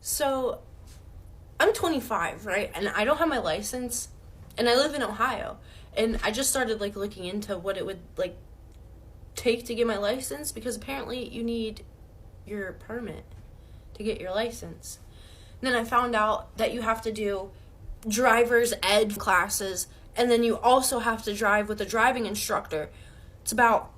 So I'm 25, right? And I don't have my license, and I live in Ohio. And I just started like looking into what it would like take to get my license because apparently you need your permit to get your license. And then I found out that you have to do driver's ed classes, and then you also have to drive with a driving instructor. It's about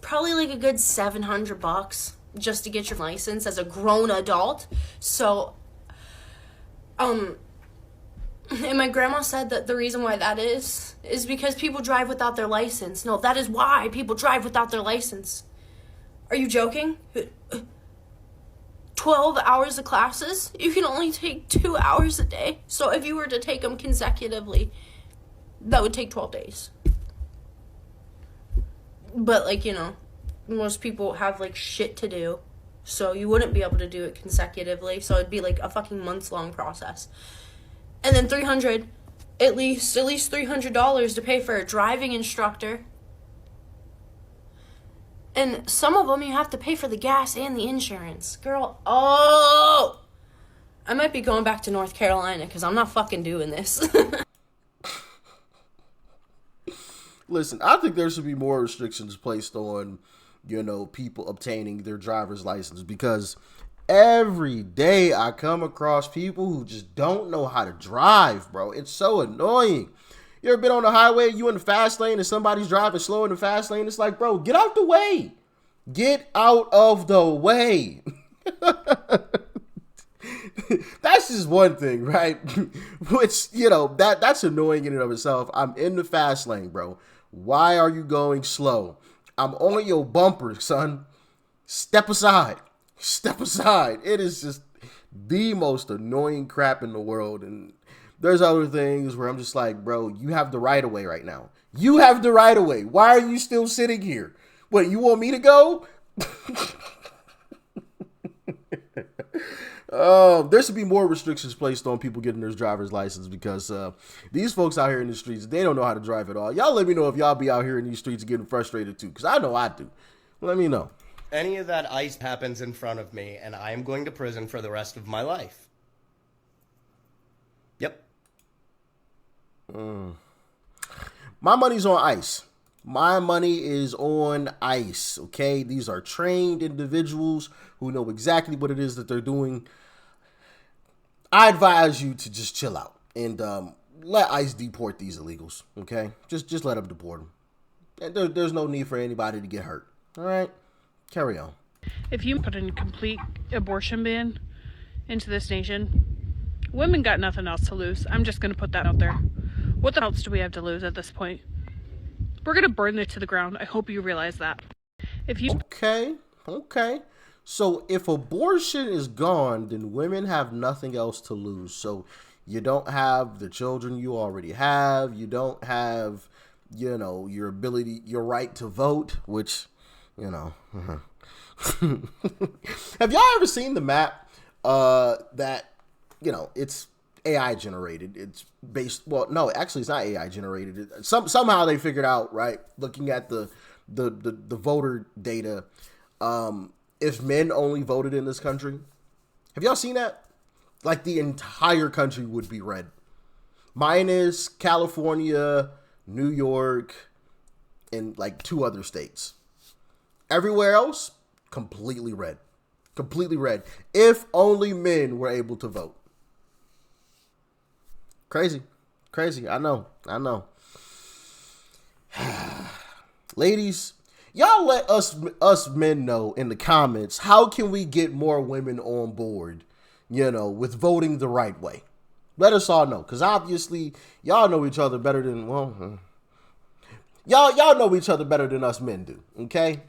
probably like a good $700 just to get your license as a grown adult. So and my grandma said that the reason why that is because people drive without their license. No, that is why people drive without their license. Are you joking? 12 hours of classes? You can only take 2 hours a day. So if you were to take them consecutively, that would take 12 days. But, like, most people have, like, shit to do. So you wouldn't be able to do it consecutively. So it'd be, like, a fucking months-long process. And then at least $300 to pay for a driving instructor. And some of them you have to pay for the gas and the insurance. Girl, I might be going back to North Carolina because I'm not fucking doing this. Listen, I think there should be more restrictions placed on, people obtaining their driver's license because every day I come across people who just don't know how to drive, bro. It's so annoying. You ever been on the highway, you in the fast lane, and somebody's driving slow in the fast lane? It's like, bro, get out the way. Get out of the way. That's just one thing, right? Which, that's annoying in and of itself. I'm in the fast lane, bro. Why are you going slow? I'm on your bumper, son. Step aside. Step aside. It is just the most annoying crap in the world. And there's other things where I'm just like, bro, you have the right of way right now. You have the right of way. Why are you still sitting here? What, you want me to go? There should be more restrictions placed on people getting their driver's license because these folks out here in the streets, they don't know how to drive at all. Y'all let me know if y'all be out here in these streets getting frustrated too, because I know I do. Let me know. Any of that ice happens in front of me, and I am going to prison for the rest of my life. Yep. My money's on ice. My money is on ice, okay? These are trained individuals who know exactly what it is that they're doing. I advise you to just chill out and let ICE deport these illegals, okay? Just let them deport them. And there's no need for anybody to get hurt, all right? Carry on. If you put a complete abortion ban into this nation, women got nothing else to lose. I'm just going to put that out there. What else do we have to lose at this point? We're going to burn it to the ground. I hope you realize that. Okay. So if abortion is gone, then women have nothing else to lose. So you don't have the children you already have. You don't have, your right to vote, which, Have y'all ever seen the map that, it's AI generated? It's based, well, no, actually it's not AI generated. Somehow they figured out, right, looking at the voter data, if men only voted in this country. Have y'all seen that? Like the entire country would be red. Minus California, New York, and like 2 other states. Everywhere else, completely red. Completely red. If only men were able to vote. Crazy. I know. Ladies, y'all let us men know in the comments, how can we get more women on board, with voting the right way? Let us all know, because obviously y'all know each other better than, y'all know each other better than us men do, okay?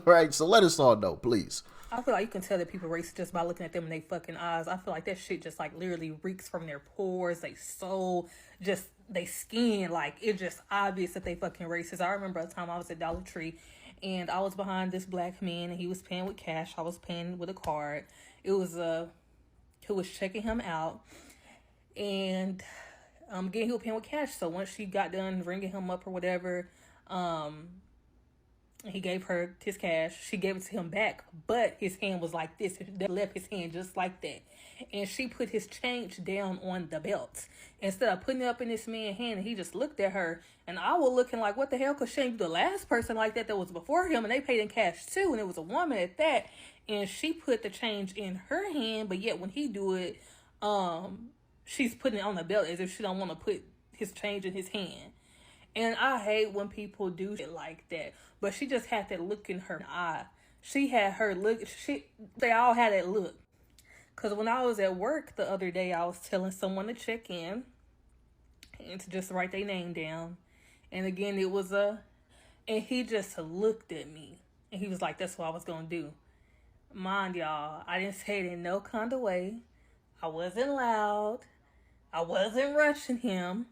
Right, so let us all know, please. I feel like you can tell that people racist just by looking at them in their fucking eyes. I feel like that shit just like literally reeks from their pores, they soul, just they skin. Like it's just obvious that they fucking racist. I remember a time I was at Dollar Tree and I was behind this black man and he was paying with cash. I was paying with a card. It was who was checking him out and he was paying with cash. So once she got done ringing him up or whatever, He gave her his cash. She gave it to him back, but his hand was like this. They left his hand just like that. And she put his change down on the belt instead of putting it up in this man's hand. And he just looked at her, and I was looking like, what the hell? Because she ain't the last person like that was before him, and they paid in cash too, and it was a woman at that. And she put the change in her hand, but yet when he do it, she's putting it on the belt as if she don't want to put his change in his hand. And I hate when people do shit like that. But she just had that look in her eye. She had her look. They all had that look. Because when I was at work the other day, I was telling someone to check in and to just write their name down. And again, it was and he just looked at me. And he was like, that's what I was going to do. Mind y'all, I didn't say it in no kind of way. I wasn't loud. I wasn't rushing him.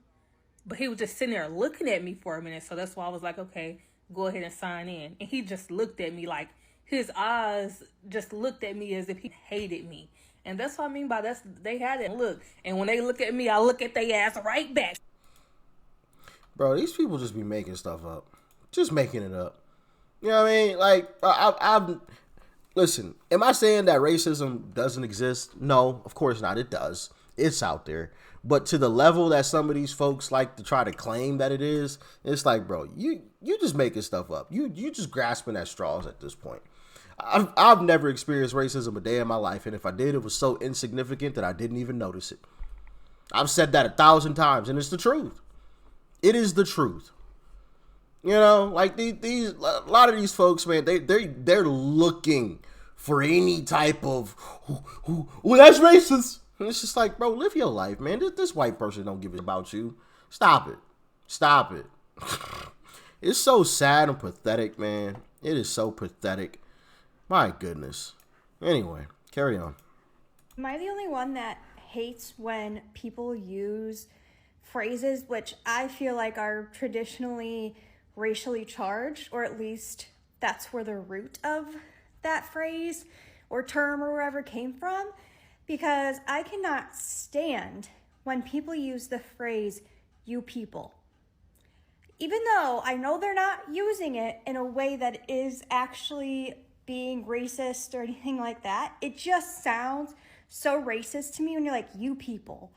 But he was just sitting there looking at me for a minute. So that's why I was like, okay, go ahead and sign in. And he just looked at me like his eyes just looked at me as if he hated me. And that's what I mean by that's they had that look. And when they look at me, I look at their ass right back. Bro, these people just be making stuff up. Just making it up. You know what I mean? Like, I've listen, am I saying that racism doesn't exist? No, of course not. It does. It's out there. But to the level that some of these folks like to try to claim that it is, it's like, bro, you just making stuff up. You just grasping at straws at this point. I've never experienced racism a day in my life, and if I did, it was so insignificant that I didn't even notice it. I've said that 1,000 times, and it's the truth. It is the truth. You know, like these a lot of these folks, man, they're looking for any type of, well, that's racist. And it's just like, bro, live your life, man. This white person don't give a about you. Stop it. Stop it. It's so sad and pathetic, man. It is so pathetic. My goodness. Anyway, carry on. Am I the only one that hates when people use phrases which I feel like are traditionally racially charged, or at least that's where the root of that phrase or term or wherever came from? Because I cannot stand when people use the phrase, you people. Even though I know they're not using it in a way that is actually being racist or anything like that, it just sounds so racist to me when you're like, you people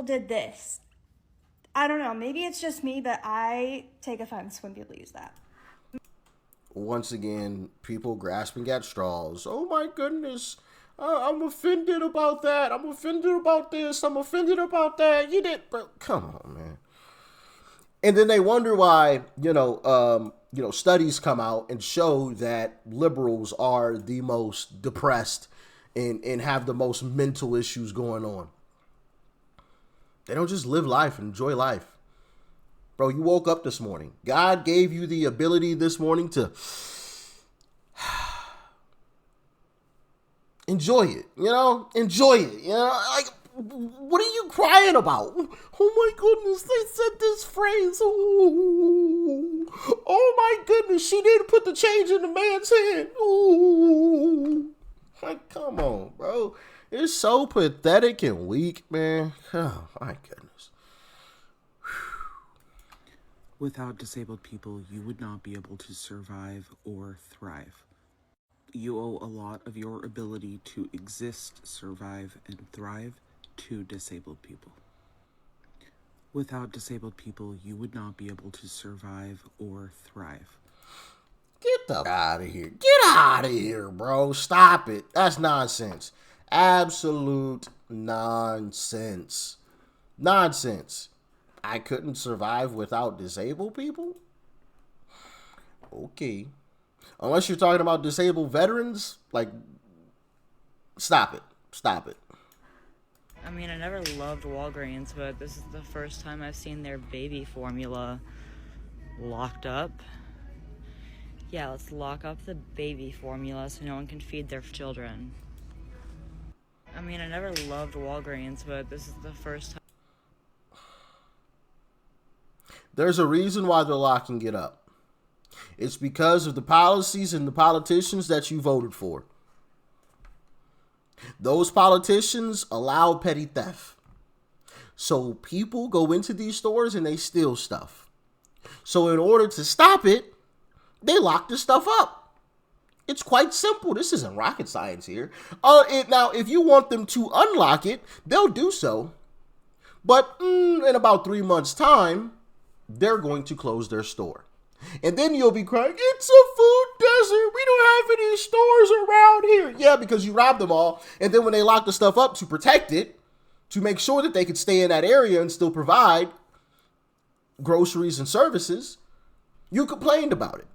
did this. I don't know, maybe it's just me, but I take offense when people use that. Once again, people grasping at straws. Oh my goodness. I'm offended about that. I'm offended about this. I'm offended about that. You did, bro. Come on, man. And then they wonder why, studies come out and show that liberals are the most depressed and have the most mental issues going on. They don't just live life and enjoy life. Bro, you woke up this morning. God gave you the ability this morning to enjoy it, enjoy it, like, what are you crying about? Oh my goodness, they said this phrase. Ooh. Oh my goodness, she didn't put the change in the man's hand. Ooh. Like, come on, bro. It's so pathetic and weak, man. Oh my goodness. Without disabled people, you would not be able to survive or thrive. You owe a lot of your ability to exist, survive, and thrive to disabled people. Without disabled people, you would not be able to survive or thrive. Get the out of here. Get out of here, bro. Stop it. That's nonsense. Absolute nonsense. Nonsense. I couldn't survive without disabled people? Okay. Unless you're talking about disabled veterans, like, stop it. Stop it. I mean, I never loved Walgreens, but this is the first time I've seen their baby formula locked up. Yeah, let's lock up the baby formula so no one can feed their children. I mean, I never loved Walgreens, but this is the first time. There's a reason why they're locking it up. It's because of the policies and the politicians that you voted for. Those politicians allow petty theft. So people go into these stores and they steal stuff. So in order to stop it, They lock this stuff up. It's quite simple. This isn't rocket science here. Now, if you want them to unlock it, they'll do so. But in about 3 months' time, they're going to close their store. And then you'll be crying, it's a food desert. We don't have any stores around here. Yeah, because you robbed them all. And then when they lock the stuff up to protect it, to make sure that they could stay in that area and still provide groceries and services, you complained about it.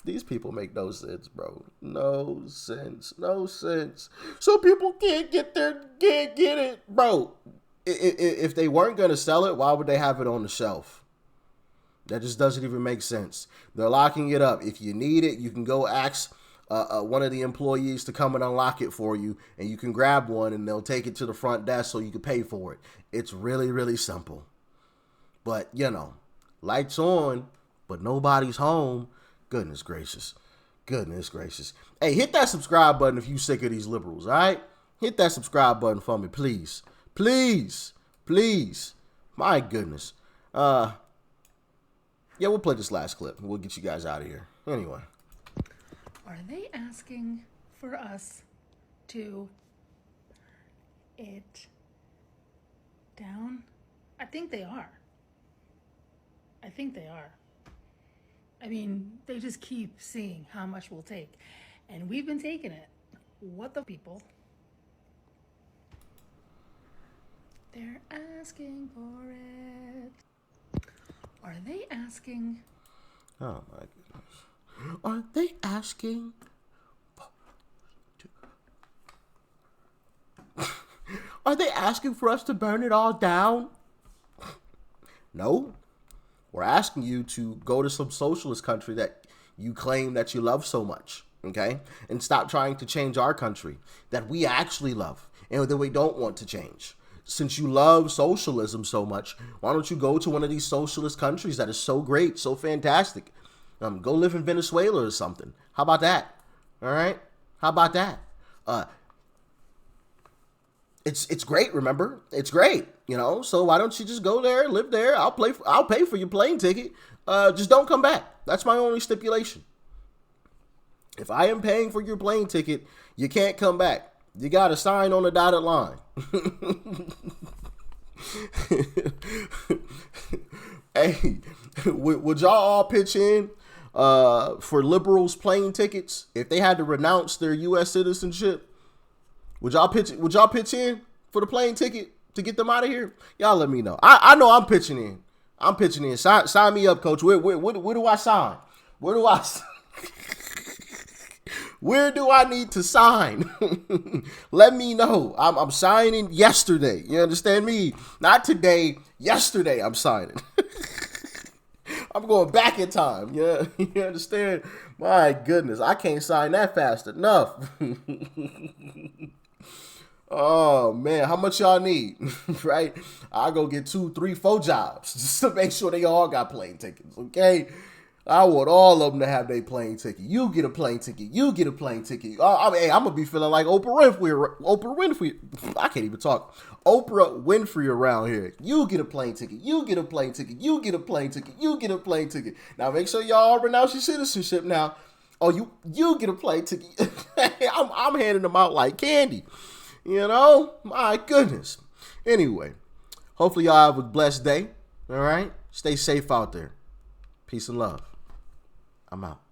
These people make no sense, bro. No sense. No sense. So people can't get it. Bro, if they weren't going to sell it, why would they have it on the shelf? That just doesn't even make sense. They're locking it up. If you need it, you can go ask one of the employees to come and unlock it for you, and you can grab one, and they'll take it to the front desk so you can pay for it. It's really, really simple. But, lights on, but nobody's home. Goodness gracious. Goodness gracious. Hey, hit that subscribe button if you sick of these liberals, all right? Hit that subscribe button for me, please. Please. Please. My goodness. Yeah, we'll play this last clip, and we'll get you guys out of here. Anyway. Are they asking for us to it down? I think they are. I mean, they just keep seeing how much we'll take. And we've been taking it. What the people? They're asking for it. Are they asking? Oh, my goodness. Are they asking? Are they asking for us to burn it all down? No. We're asking you to go to some socialist country that you claim that you love so much, okay? And stop trying to change our country that we actually love and that we don't want to change. Since you love socialism so much, why don't you go to one of these socialist countries that is so great, so fantastic? Go live in Venezuela or something. How about that? All right? How about that? It's great, remember? It's great, So why don't you just go there, live there? I'll pay for your plane ticket. Just don't come back. That's my only stipulation. If I am paying for your plane ticket, you can't come back. You got to sign on the dotted line. Hey, would y'all all pitch in for liberals' plane tickets if they had to renounce their U.S. citizenship? Would y'all pitch in for the plane ticket to get them out of here? Y'all let me know. I know I'm pitching in. Sign me up, coach. Where do I sign? Where do I need to sign? Let me know. I'm signing yesterday. You understand me? Not today. Yesterday I'm signing. I'm going back in time. Yeah, you understand? My goodness, I can't sign that fast enough. Oh man, how much y'all need? Right? I go get 2, 3, 4 jobs just to make sure they all got plane tickets. Okay, I want all of them to have their plane ticket. You get a plane ticket. You get a plane ticket. I'm gonna be feeling like Oprah Winfrey. I can't even talk. Oprah Winfrey around here. You get a plane ticket. You get a plane ticket. You get a plane ticket. You get a plane ticket. Now make sure y'all renounce your citizenship now. Oh, you get a plane ticket. I'm handing them out like candy. My goodness. Anyway, hopefully y'all have a blessed day. All right. Stay safe out there. Peace and love. I'm out.